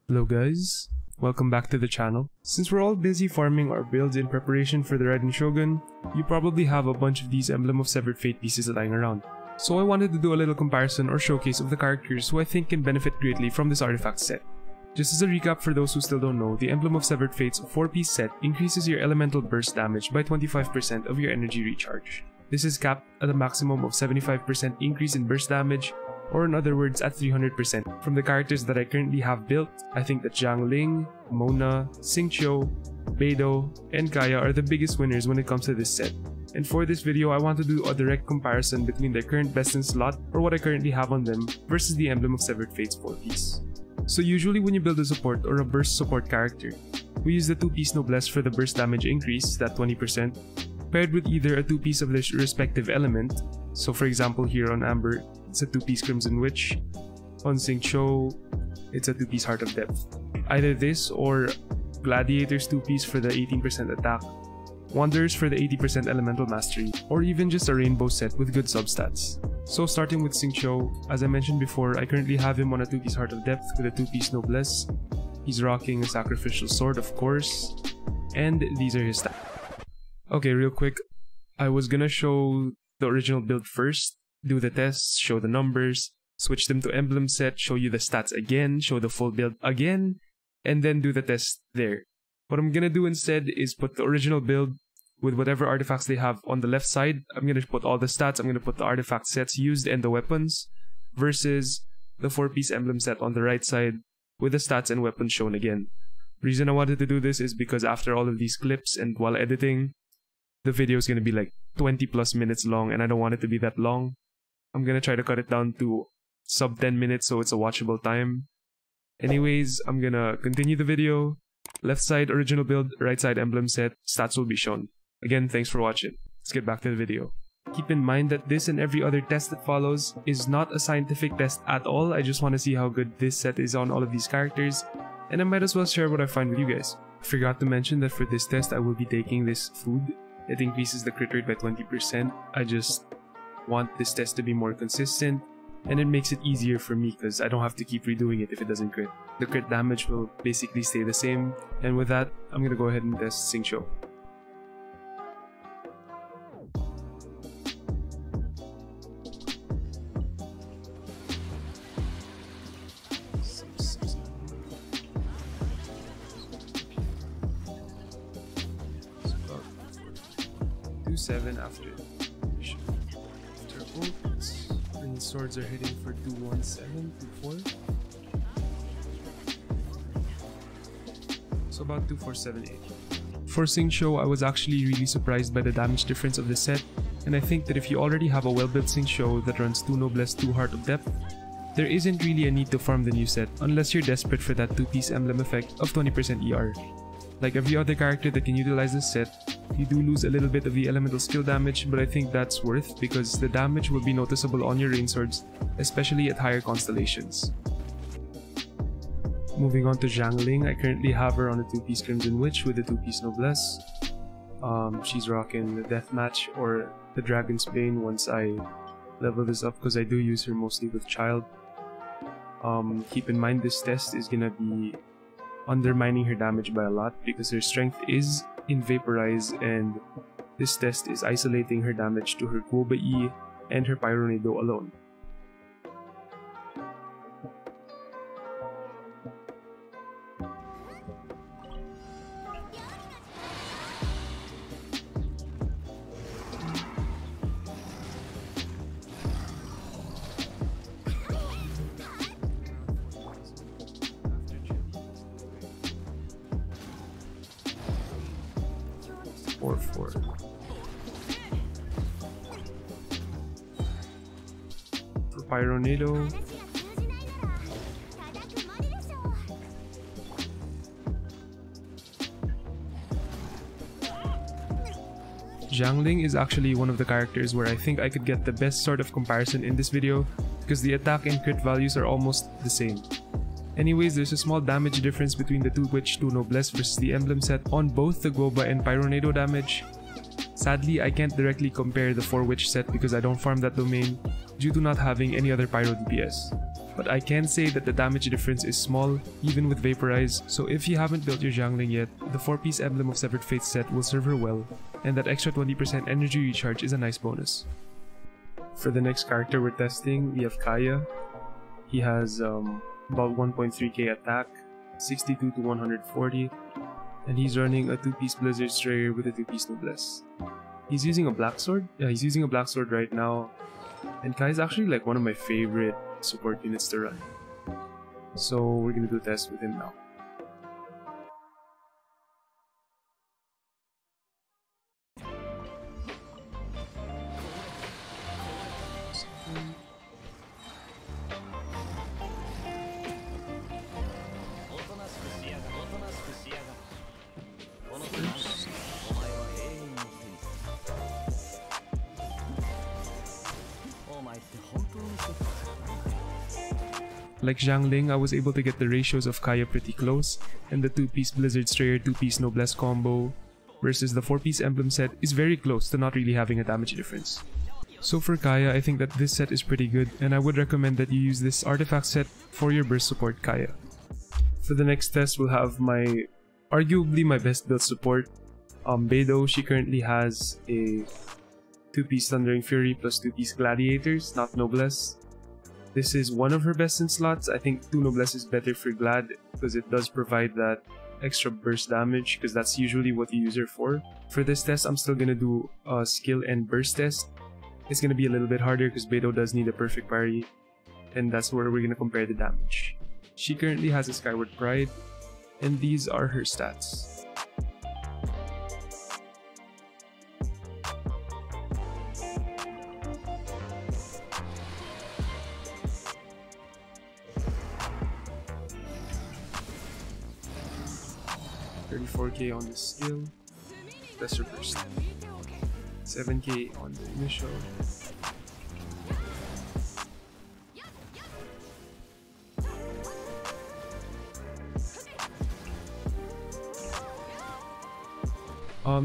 Hello guys, welcome back to the channel. Since we're all busy farming our builds in preparation for the Raiden Shogun, you probably have a bunch of these Emblem of Severed Fate pieces lying around. So I wanted to do a little comparison or showcase of the characters who I think can benefit greatly from this artifact set. Just as a recap for those who still don't know, the Emblem of Severed Fate's 4-piece set increases your elemental burst damage by 25% of your energy recharge. This is capped at a maximum of 75% increase in burst damage, or in other words at 300%. From the characters that I currently have built, I think that Xiangling, Mona, Xingqiu, Beidou, and Kaeya are the biggest winners when it comes to this set. And for this video, I want to do a direct comparison between their current best in slot, or what I currently have on them, versus the Emblem of Severed Fate's 4-piece. So usually when you build a support or a burst support character, we use the 2-piece noblesse for the burst damage increase, that 20%, paired with either a 2-piece of their respective element. So for example here on Amber, it's a 2-piece Crimson Witch. On Xingqiu, it's a 2-piece Heart of Depth. Either this or Gladiator's 2-piece for the 18% attack, Wanderers for the 80% elemental mastery, or even just a rainbow set with good substats. So starting with Xingqiu, as I mentioned before, I currently have him on a 2-piece Heart of Depth with a 2-piece Noblesse. He's rocking a Sacrificial Sword, of course, and these are his stats. Okay, real quick, I was gonna show the original build first, do the tests, show the numbers, switch them to emblem set, show you the stats again, show the full build again, and then do the test there. What I'm gonna do instead is put the original build with whatever artifacts they have on the left side. I'm gonna put all the stats, I'm gonna put the artifact sets used and the weapons, versus the 4-piece emblem set on the right side with the stats and weapons shown again. Reason I wanted to do this is because after all of these clips and while editing, the video is gonna be like 20 plus minutes long and I don't want it to be that long. I'm gonna try to cut it down to sub 10 minutes so it's a watchable time. Anyways, I'm gonna continue the video. Left side original build, right side emblem set, stats will be shown. Again, thanks for watching. Let's get back to the video. Keep in mind that this and every other test that follows is not a scientific test at all. I just want to see how good this set is on all of these characters, and I might as well share what I find with you guys. I forgot to mention that for this test I will be taking this food. It increases the crit rate by 20%. I just want this test to be more consistent, and it makes it easier for me because I don't have to keep redoing it if it doesn't crit. The crit damage will basically stay the same, and with that, I'm gonna go ahead and test Xingqiu. Do 7 after a bolt, and swords are hitting for 217, 24. So about 2478. For Xingqiu, I was actually really surprised by the damage difference of this set, and I think that if you already have a well-built Xingqiu that runs 2 Noblesse, 2 Heart of Depth, there isn't really a need to farm the new set unless you're desperate for that 2-piece emblem effect of 20% ER. Like every other character that can utilize this set, you do lose a little bit of the elemental skill damage, but I think that's worth because the damage will be noticeable on your rain swords, especially at higher constellations. Moving on to Xiangling, I currently have her on a 2-piece Crimson Witch with a 2-piece Noblesse. She's rocking the Deathmatch or the Dragon's Bane once I level this up because I do use her mostly with Child. Keep in mind this test is gonna be undermining her damage by a lot because her strength is in Vaporize, and this test is isolating her damage to her Guoba E and her Pyronado alone. For Pyronado, Xiangling is actually one of the characters where I think I could get the best sort of comparison in this video because the attack and crit values are almost the same. Anyways, there's a small damage difference between the 2-Witch, 2 Noblesse versus the emblem set on both the Guoba and Pyronado damage. Sadly, I can't directly compare the 4-Witch set because I don't farm that domain due to not having any other Pyro DPS. but I can say that the damage difference is small, even with Vaporize, so if you haven't built your Xiangling yet, the 4-piece Emblem of Severed Fate set will serve her well, and that extra 20% energy recharge is a nice bonus. For the next character we're testing, we have Kaeya. He has about 1.3k attack, 62 to 140, and he's running a 2-piece Blizzard Strayer with a 2-piece Noblesse. He's using a black sword? Yeah, he's using a black sword right now, and Kaeya is actually like one of my favorite support units to run. So we're gonna do a test with him now. Like Xiangling, I was able to get the ratios of Kaeya pretty close, and the 2-piece Blizzard Strayer 2-piece Noblesse combo versus the 4-piece Emblem set is very close to not really having a damage difference. So for Kaeya, I think that this set is pretty good, and I would recommend that you use this artifact set for your burst support Kaeya. For the next test, we'll have arguably my best build support, Beidou. She currently has a 2-piece Thundering Fury plus 2-piece Gladiators, not Noblesse. This is one of her best in slots. I think 2 Noblesse is better for Glad because it does provide that extra burst damage, because that's usually what you use her for. For this test, I'm still gonna do a skill and burst test. It's gonna be a little bit harder because Beidou does need a perfect parry, and that's where we're gonna compare the damage. She currently has a Skyward Pride, and these are her stats. $34k on the skill, lesser burst, 7k on the initial,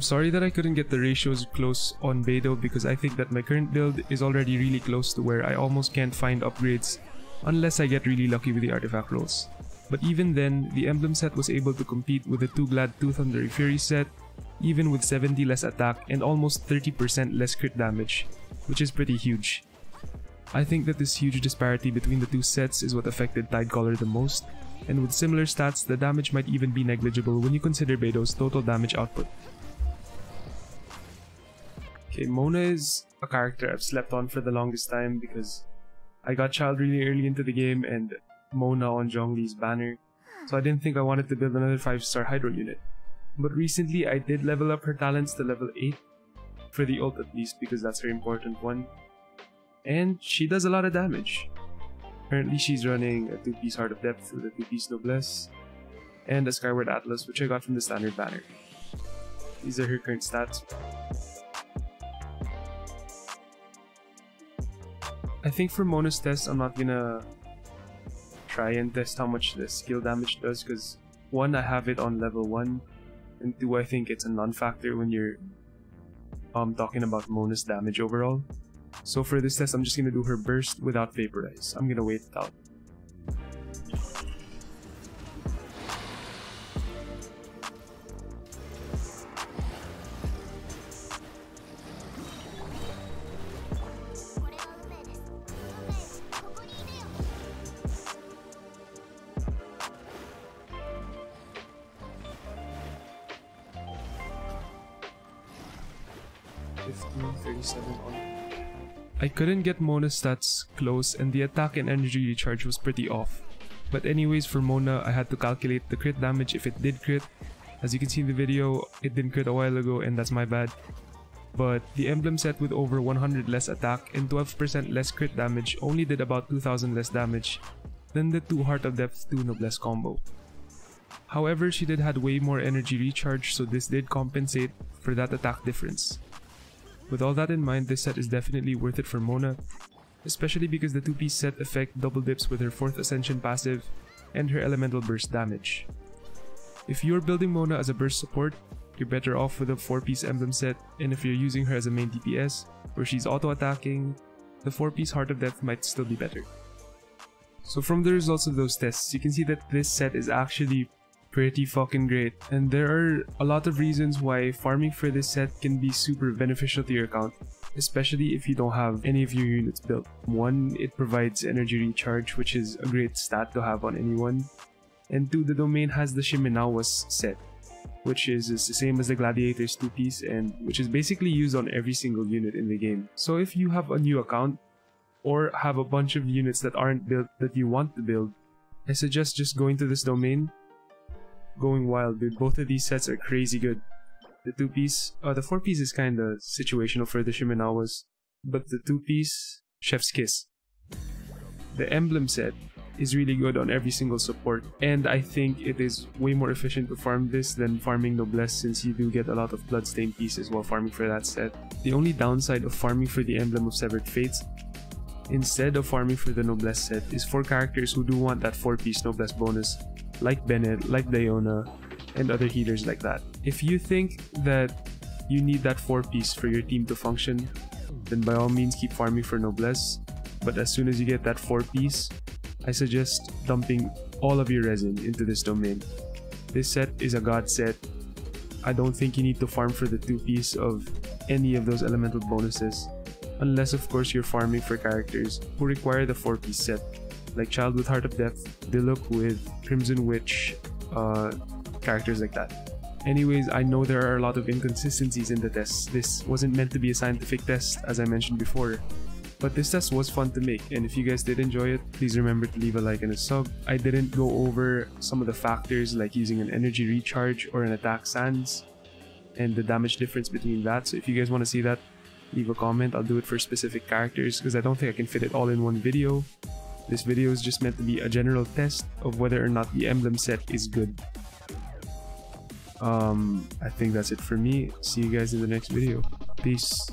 sorry that I couldn't get the ratios close on Beidou, because I think that my current build is already really close to where I almost can't find upgrades unless I get really lucky with the artifact rolls. But even then, the Emblem set was able to compete with the 2 Glad 2 Thundering Fury set, even with 70 less attack and almost 30% less crit damage, which is pretty huge. I think that this huge disparity between the two sets is what affected Tidecaller the most, and with similar stats, the damage might even be negligible when you consider Beidou's total damage output. Okay, Mona is a character I've slept on for the longest time because I got Child really early into the game and Mona on Zhongli's banner, so I didn't think I wanted to build another 5-star Hydro unit. But recently I did level up her talents to level 8, for the ult at least, because that's her important one. And she does a lot of damage. Currently she's running a 2-piece Heart of Depth with a 2-piece Noblesse, and a Skyward Atlas, which I got from the standard banner. These are her current stats. I think for Mona's test, I'm not gonna try and test how much the skill damage does, because 1, I have it on level 1, and 2, I think it's a non-factor when you're talking about Mona's damage overall. So for this test, I'm just gonna do her burst without Vaporize. I'm gonna wait it out. I couldn't get Mona's stats close, and the attack and energy recharge was pretty off. But anyways, for Mona, I had to calculate the crit damage if it did crit. As you can see in the video, it didn't crit a while ago, and that's my bad. But the Emblem set with over 100 less attack and 12% less crit damage only did about 2000 less damage than the 2 Heart of Depth 2 Noblesse combo. However, she did have way more energy recharge, so this did compensate for that attack difference. With all that in mind, this set is definitely worth it for Mona, especially because the 2-piece set effect double dips with her 4th Ascension passive and her elemental burst damage. If you're building Mona as a burst support, you're better off with a 4-piece Emblem set, and if you're using her as a main DPS, where she's auto-attacking, the 4-piece Heart of Death might still be better. So from the results of those tests, you can see that this set is actually pretty fucking great, and there are a lot of reasons why farming for this set can be super beneficial to your account, especially if you don't have any of your units built. One, it provides energy recharge, which is a great stat to have on anyone, and two, the domain has the Shimenawa's set, which is the same as the Gladiator's 2-piece and which is basically used on every single unit in the game. So if you have a new account or have a bunch of units that aren't built that you want to build, I suggest just going to this domain, going wild, dude. Both of these sets are crazy good. The 2-piece, the 4-piece is kinda situational for the Shimenawas, but the 2-piece, chef's kiss. The emblem set is really good on every single support, and I think it is way more efficient to farm this than farming Noblesse, since you do get a lot of bloodstained pieces while farming for that set. The only downside of farming for the Emblem of Severed Fate instead of farming for the Noblesse set is for characters who do want that 4-piece Noblesse bonus, like Bennett, like Diona, and other healers like that. If you think that you need that 4-piece for your team to function, then by all means keep farming for Noblesse, but as soon as you get that 4-piece, I suggest dumping all of your resin into this domain. This set is a god set. I don't think you need to farm for the 2-piece of any of those elemental bonuses, unless of course you're farming for characters who require the 4-piece set, like Child with Heart of Depth, Diluc with Crimson Witch, characters like that. Anyways, I know there are a lot of inconsistencies in the tests. This wasn't meant to be a scientific test, as I mentioned before, but this test was fun to make, and if you guys did enjoy it, please remember to leave a like and a sub. I didn't go over some of the factors like using an energy recharge or an attack sans, and the damage difference between that, so if you guys want to see that, leave a comment. I'll do it for specific characters because I don't think I can fit it all in one video. This video is just meant to be a general test of whether or not the emblem set is good. I think that's it for me. See you guys in the next video. Peace.